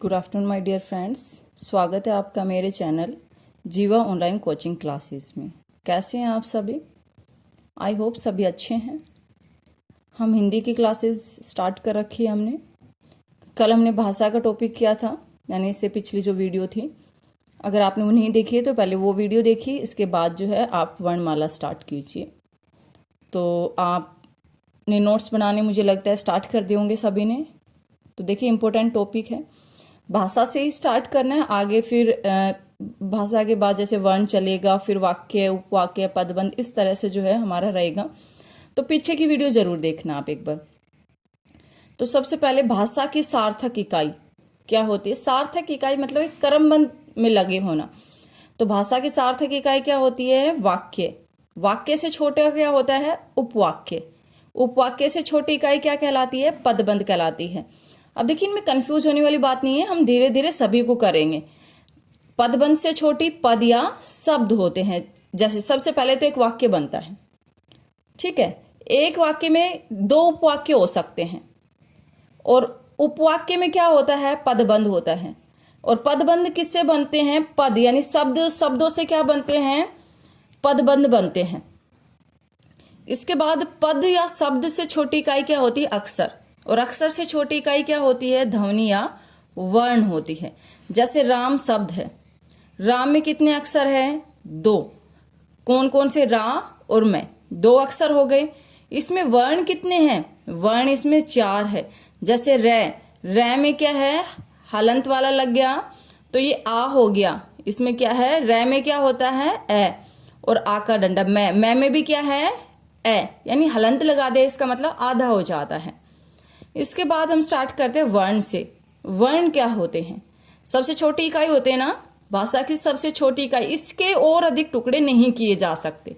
Good afternoon my dear friends, स्वागत है आपका मेरे चैनल जीवा ऑनलाइन कोचिंग क्लासेस में। कैसे हैं आप सभी? आई होप सभी अच्छे हैं। हम हिंदी की क्लासेस स्टार्ट कर रखी है हमने। कल हमने भाषा का टॉपिक किया था, यानी इससे पिछली जो वीडियो थी, अगर आपने वो नहीं देखी है तो पहले वो वीडियो देखिए, इसके बाद जो है आप वर्णमाला स्टार्ट कीजिए। तो आपने नोट्स बनाने मुझे लगता है स्टार्ट कर दिए होंगे सभी ने। तो देखिए इम्पोर्टेंट टॉपिक है, भाषा से ही स्टार्ट करना है। आगे फिर भाषा के बाद जैसे वर्ण चलेगा, फिर वाक्य, उपवाक्य, पदबंध, इस तरह से जो है हमारा रहेगा। तो पीछे की वीडियो जरूर देखना आप एक बार। तो सबसे पहले भाषा की सार्थक इकाई क्या होती है? सार्थक इकाई मतलब एक क्रमबद्ध में लगे होना। तो भाषा की सार्थक इकाई क्या होती है? वाक्य। वाक्य से छोटे क्या होता है? उपवाक्य। उपवाक्य से छोटी इकाई क्या कहलाती है? पदबंध कहलाती है। अब देखिए इनमें कंफ्यूज होने वाली बात नहीं है, हम धीरे धीरे सभी को करेंगे। पदबंध से छोटी पद या शब्द होते हैं। जैसे सबसे पहले तो एक वाक्य बनता है, ठीक है। एक वाक्य में दो उपवाक्य हो सकते हैं, और उपवाक्य में क्या होता है? पदबंध होता है। और पदबंध किससे बनते हैं? पद यानी शब्द, शब्दों से क्या बनते हैं? पदबंध बनते हैं। इसके बाद पद या शब्द से छोटी इकाई क्या होती है? अक्षर। और अक्षर से छोटी इकाई क्या होती है? ध्वनि या वर्ण होती है। जैसे राम शब्द है, राम में कितने अक्षर हैं? दो। कौन कौन से? रा और मैं, दो अक्षर हो गए। इसमें वर्ण कितने हैं? वर्ण इसमें चार है। जैसे रे, रे में क्या है? हलंत वाला लग गया, तो ये आ हो गया। इसमें क्या है? रे में क्या होता है? ए। और आ का डंडा मैं में भी क्या है? ए, यानी हलंत लगा दे, इसका मतलब आधा हो जाता है। इसके बाद हम स्टार्ट करते हैं वर्ण से। वर्ण क्या होते हैं? सबसे छोटी इकाई होते हैं ना, भाषा की सबसे छोटी इकाई, इसके और अधिक टुकड़े नहीं किए जा सकते,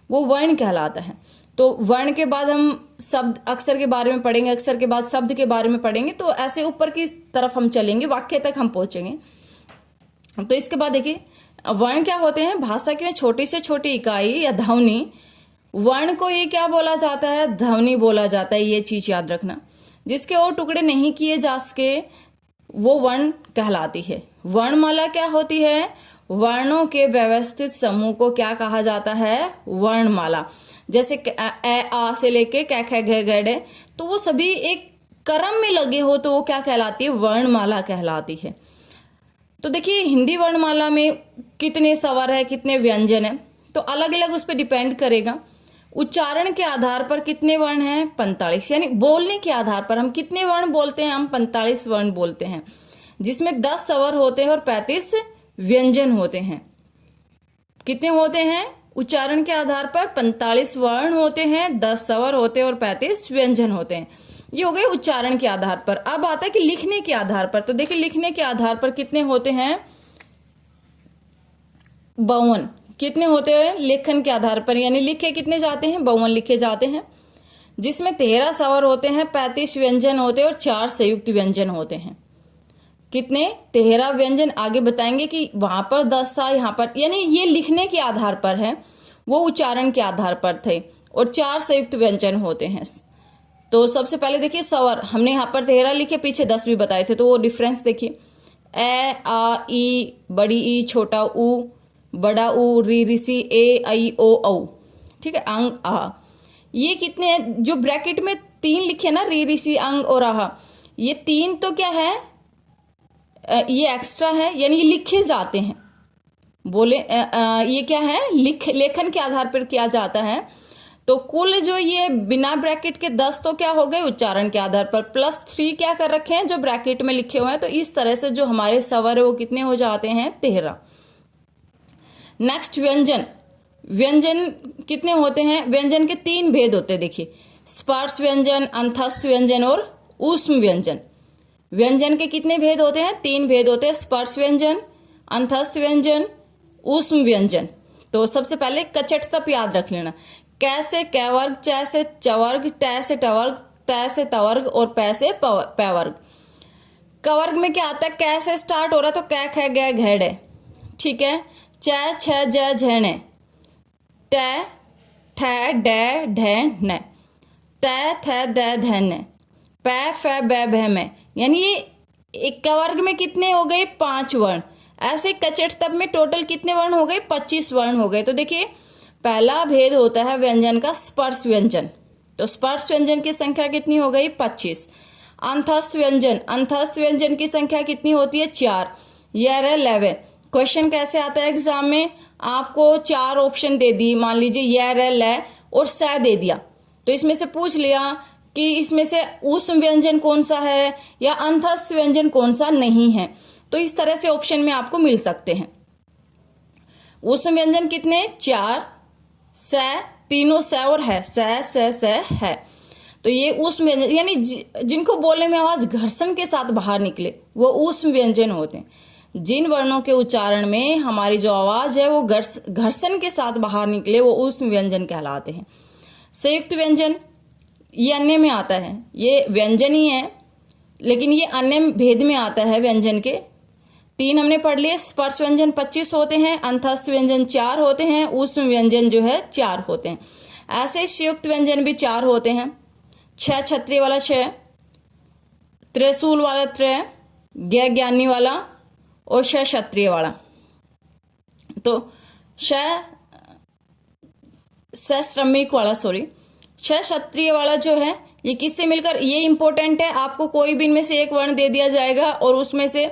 वो वर्ण कहलाता है। तो वर्ण के बाद हम शब्द, अक्षर के बारे में पढ़ेंगे, अक्षर के बाद शब्द के बारे में पढ़ेंगे। तो ऐसे ऊपर की तरफ हम चलेंगे, वाक्य तक हम पहुंचेंगे। तो इसके बाद देखिए वर्ण क्या होते हैं? भाषा की छोटी से छोटी इकाई या ध्वनि। वर्ण को ये क्या बोला जाता है? ध्वनि बोला जाता है। ये चीज याद रखना। जिसके और टुकड़े नहीं किए जा सके वो वर्ण कहलाती है। वर्णमाला क्या होती है? वर्णों के व्यवस्थित समूह को क्या कहा जाता है? वर्णमाला। जैसे ए आ से लेके कै ख घ घ, तो वो सभी एक क्रम में लगे हो तो वो क्या कहलाती है? वर्णमाला कहलाती है। तो देखिए हिंदी वर्णमाला में कितने स्वर है, कितने व्यंजन है, तो अलग अलग उस पर डिपेंड करेगा। उच्चारण के आधार पर कितने वर्ण हैं? 45। यानी बोलने के आधार पर हम कितने वर्ण बोलते हैं? हम 45 वर्ण बोलते हैं, जिसमें 10 स्वर होते हैं और 35 व्यंजन होते हैं। कितने होते हैं? उच्चारण के आधार पर 45 वर्ण होते हैं, 10 स्वर होते हैं और 35 व्यंजन होते हैं। ये हो गए उच्चारण के आधार पर। अब आता है कि लिखने के आधार पर। तो देखिए लिखने के आधार पर कितने होते हैं? 52। कितने होते हैं? लेखन के आधार पर, यानी लिखे कितने जाते हैं? 52 लिखे जाते हैं, जिसमें 13 स्वर होते हैं, 35 व्यंजन होते हैं और 4 संयुक्त व्यंजन होते हैं। कितने? 13 व्यंजन। आगे बताएंगे कि वहां पर 10 था, यहाँ पर, यानी ये लिखने के आधार पर है, वो उच्चारण के आधार पर थे। और 4 संयुक्त व्यंजन होते हैं। तो सबसे पहले देखिए स्वर, हमने यहाँ पर 13 लिखे, पीछे 10 भी बताए थे, तो वो डिफरेंस देखिए। ए आ ई, बड़ी ई, छोटा ऊ, बड़ा ऊ, री ऋषि, ए आई ओ औ, ठीक है, अंग आ। ये कितने हैं? जो ब्रैकेट में 3 लिखे ना, री ऋषि, अंग और आहा, ये 3 तो क्या है? ये एक्स्ट्रा है, यानी ये लिखे जाते हैं। बोले ये क्या है? लेखन के आधार पर किया जाता है। तो कुल जो ये बिना ब्रैकेट के 10 तो क्या हो गए? उच्चारण के आधार पर, +3 क्या कर रखे हैं? जो ब्रैकेट में लिखे हुए हैं। तो इस तरह से जो हमारे स्वर है वो कितने हो जाते हैं? 13। नेक्स्ट व्यंजन। व्यंजन कितने होते हैं? व्यंजन के 3 भेद होते हैं। देखिए स्पर्श व्यंजन, अंतस्थ व्यंजन और ऊष्म व्यंजन। व्यंजन के कितने भेद होते हैं? 3 भेद होते हैं, स्पर्श व्यंजन, अंतस्थ व्यंजन, ऊष्म व्यंजन। तो सबसे पहले कचट तप याद रख लेना। कै से कै वर्ग, च से च वर्ग, ट से ट वर्ग, त से त वर्ग और पै से पै वर्ग। क वर्ग में क्या आता है? कै से स्टार्ट हो रहा है तो कै ख ग घ ड़, ठीक है। च छ ज झ ण, ट ठ ड ढ न, त थ द ध न, पै फ ब भ म। यानी ये एक वर्ग में कितने हो गए? 5 वर्ण। ऐसे कचट तब में टोटल कितने वर्ण हो गए? 25 वर्ण हो गए। तो देखिए पहला भेद होता है व्यंजन का स्पर्श व्यंजन। तो स्पर्श व्यंजन की संख्या कितनी हो गई? 25। अंतस्थ व्यंजन की संख्या कितनी होती है? 4। यह रहा 11। क्वेश्चन कैसे आता है एग्जाम में? आपको 4 ऑप्शन दे दी, मान लीजिए यह रहा ल और स दे दिया, तो इसमें से पूछ लिया कि इसमें से ऊष्म व्यंजन कौन सा है या अंतस्थ व्यंजन कौन सा नहीं है। तो इस तरह से ऑप्शन में आपको मिल सकते हैं। ऊष्म व्यंजन कितने? 4, स, तीनों स और है, स है। तो ये ऊष्म व्यंजन यानी जिनको बोलने में आवाज घर्षण के साथ बाहर निकले वो ऊष्म व्यंजन होते हैं। जिन वर्णों के उच्चारण में हमारी जो आवाज है वो घर्षण के साथ बाहर निकले वो ऊष्म व्यंजन कहलाते हैं। संयुक्त व्यंजन ये अन्य में आता है, ये व्यंजन ही है लेकिन ये अन्य भेद में आता है व्यंजन के। 3 हमने पढ़ लिए। स्पर्श व्यंजन 25 होते हैं, अंतस्थ व्यंजन 4 होते हैं, ऊष्म व्यंजन जो है 4 होते हैं। ऐसे संयुक्त व्यंजन भी 4 होते हैं। 6 छत्रिय वाला 6, त्रिशूल वाला 3, ज्ञानी वाला और 6 क्षत्रिय वाला। तो 6 श्रमिक वाला 6 क्षत्रिय वाला जो है ये किससे मिलकर, ये इंपॉर्टेंट है। आपको कोई भी इनमें से एक वर्ण दे दिया जाएगा और उसमें से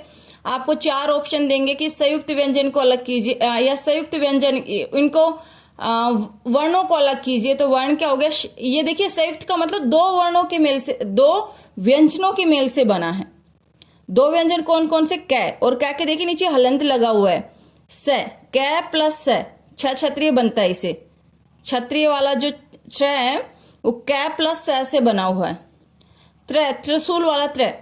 आपको 4 ऑप्शन देंगे कि संयुक्त व्यंजन को अलग कीजिए या संयुक्त व्यंजन इनको वर्णों को अलग कीजिए। तो वर्ण क्या हो गया? ये देखिए संयुक्त का मतलब 2 वर्णों के मेल से, 2 व्यंजनों के मेल से बना है। 2 व्यंजन कौन कौन से? कै और कै के देखिए नीचे हलंत लगा हुआ है, स, कै प्लस स, 6 क्षत्रिय बनता है। इसे क्षत्रिय वाला जो 6 है वो कै प्लस स से बना हुआ है। त्रिशूल वाला 3,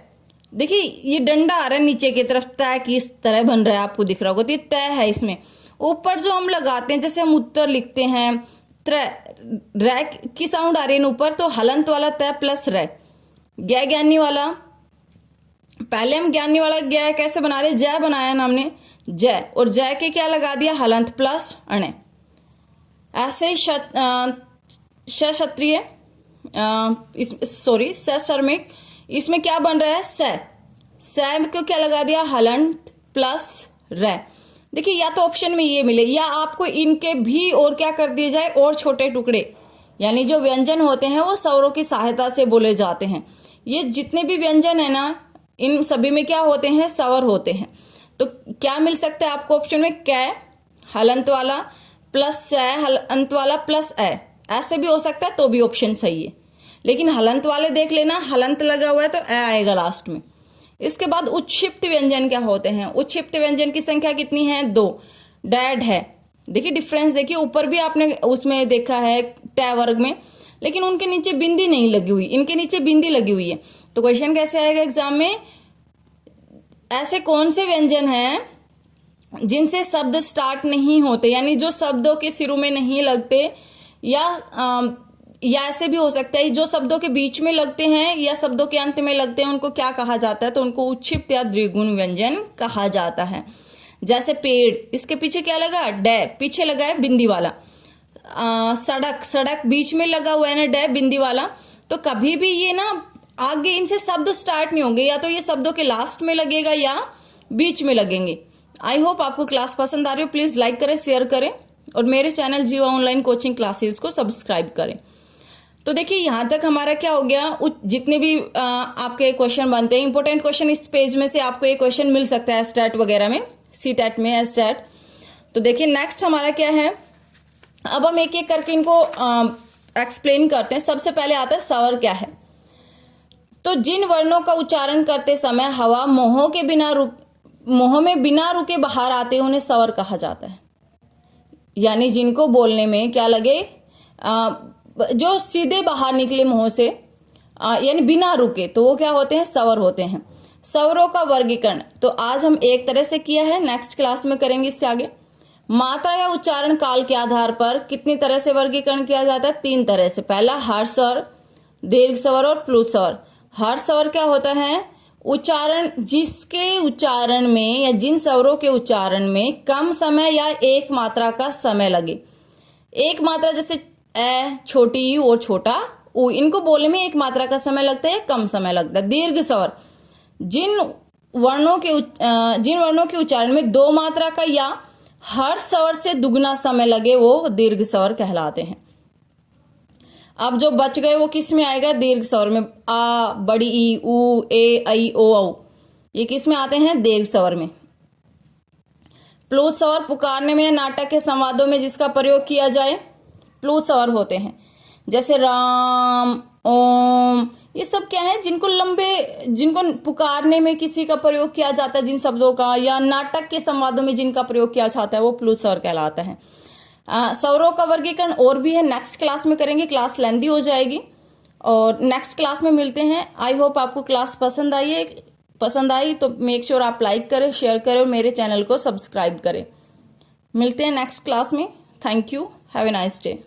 देखिए ये डंडा आ रहा है नीचे की तरफ, तय की इस तरह बन रहा है, आपको दिख रहा होगा। तो ये तय है। इसमें ऊपर जो हम लगाते हैं, जैसे हम उत्तर लिखते हैं, रै की साउंड आ रही है ऊपर, तो हलंत वाला तय प्लस रै। ज्ञानी वाला, पहले हम ज्ञानी वाला ज्ञ कैसे बना रहे? जय बनाया ना हमने, जय, और जय के क्या लगा दिया? हलंत प्लस अणे। ऐसे ही क्षत्रिय श्रमिक, इसमें क्या बन रहा है? स को क्या लगा दिया? हलंत प्लस रै। देखिए या तो ऑप्शन में ये मिले या आपको इनके भी और क्या कर दिए जाए, और छोटे टुकड़े, यानी जो व्यंजन होते हैं वो स्वरों की सहायता से बोले जाते हैं। ये जितने भी व्यंजन है ना, इन सभी में क्या होते हैं? स्वर होते हैं। तो क्या मिल सकता है आपको ऑप्शन में? कै हलंत वाला प्लस स हलंत वाला प्लस ए, ऐसे भी हो सकता है, तो भी ऑप्शन सही है। लेकिन हलंत वाले देख लेना, हलंत लगा हुआ है तो ए आएगा लास्ट में। इसके बाद उत्क्षिप्त व्यंजन क्या होते हैं? उत्क्षिप्त व्यंजन की संख्या कितनी है? 2। डैड है, देखिए डिफरेंस देखिए, ऊपर भी आपने उसमें देखा है ट वर्ग में, लेकिन उनके नीचे बिंदी नहीं लगी हुई, इनके नीचे बिंदी लगी हुई है। तो क्वेश्चन कैसे आएगा एग्जाम में? ऐसे कौन से व्यंजन हैं जिनसे शब्द स्टार्ट नहीं होते, यानी जो शब्दों के शुरू में नहीं लगते, या ऐसे भी हो सकता है जो शब्दों के बीच में लगते हैं या शब्दों के अंत में लगते हैं, उनको क्या कहा जाता है? तो उनको उत्क्षिप्त या द्विगुण व्यंजन कहा जाता है। जैसे पेड़, इसके पीछे क्या लगा? डै, पीछे लगा है बिंदी वाला। सड़क बीच में लगा हुआ है ना डै बिंदी वाला। तो कभी भी ये ना आगे इनसे शब्द स्टार्ट नहीं होंगे, या तो ये शब्दों के लास्ट में लगेगा या बीच में लगेंगे। आई होप आपको क्लास पसंद आ रही हो। प्लीज लाइक करें, शेयर करें और मेरे चैनल जीवा ऑनलाइन कोचिंग क्लासेस को सब्सक्राइब करें। तो देखिए यहाँ तक हमारा क्या हो गया, जितने भी आपके क्वेश्चन बनते हैं, इंपॉर्टेंट क्वेश्चन इस पेज में से आपको ये क्वेश्चन मिल सकता है स्टैट वगैरह में, सी टैट में, स्टैट। तो देखिए नेक्स्ट हमारा क्या है, अब हम एक एक करके इनको एक्सप्लेन करते हैं। सबसे पहले आता है स्वर क्या है। तो जिन वर्णों का उच्चारण करते समय हवा मुंह में बिना रुके बाहर आते हैं उन्हें स्वर कहा जाता है। यानी जिनको बोलने में क्या लगे, जो सीधे बाहर निकले मुंह से, यानी बिना रुके, तो वो क्या होते हैं? स्वर होते हैं। स्वरों का वर्गीकरण तो आज हम एक तरह से किया है, नेक्स्ट क्लास में करेंगे इससे आगे। मात्रा या उच्चारण काल के आधार पर कितनी तरह से वर्गीकरण किया जाता है? 3 तरह से। पहला हर्ष स्वर, दीर्घ स्वर और प्लुत स्वर। हर्ष स्वर क्या होता है? उच्चारण जिसके उच्चारण में या जिन स्वरों के उच्चारण में कम समय या एक मात्रा का समय लगे। एक मात्रा जैसे ए, छोटी यू और छोटा ऊ, इनको बोलने में एक मात्रा का समय लगता है या कम समय लगता है। दीर्घ स्वर जिन जिन वर्णों के उच्चारण में दो मात्रा का या हर स्वर से दुगना समय लगे वो दीर्घ स्वर कहलाते हैं। अब जो बच गए वो किस में आएगा? दीर्घ स्वर में। आ, बड़ी ई, ऊ, ए, ऐ, ओ, औ, ये किस में आते हैं? दीर्घ स्वर में। प्लुत स्वर पुकारने में या नाटक के संवादों में जिसका प्रयोग किया जाए प्लुत स्वर होते हैं, जैसे राम, ओम, ये सब क्या है? जिनको पुकारने में किसी का प्रयोग किया जाता है, जिन शब्दों का, या नाटक के संवादों में जिनका प्रयोग किया जाता है वो प्लुत स्वर कहलाता है। स्वरों का वर्गीकरण और भी है, नेक्स्ट क्लास में करेंगे, क्लास लेंदी हो जाएगी और नेक्स्ट क्लास में मिलते हैं। आई होप आपको क्लास पसंद आई तो मेक श्योर आप लाइक करें, शेयर करें और मेरे चैनल को सब्सक्राइब करें। मिलते हैं नेक्स्ट क्लास में। Thank you, have a nice day.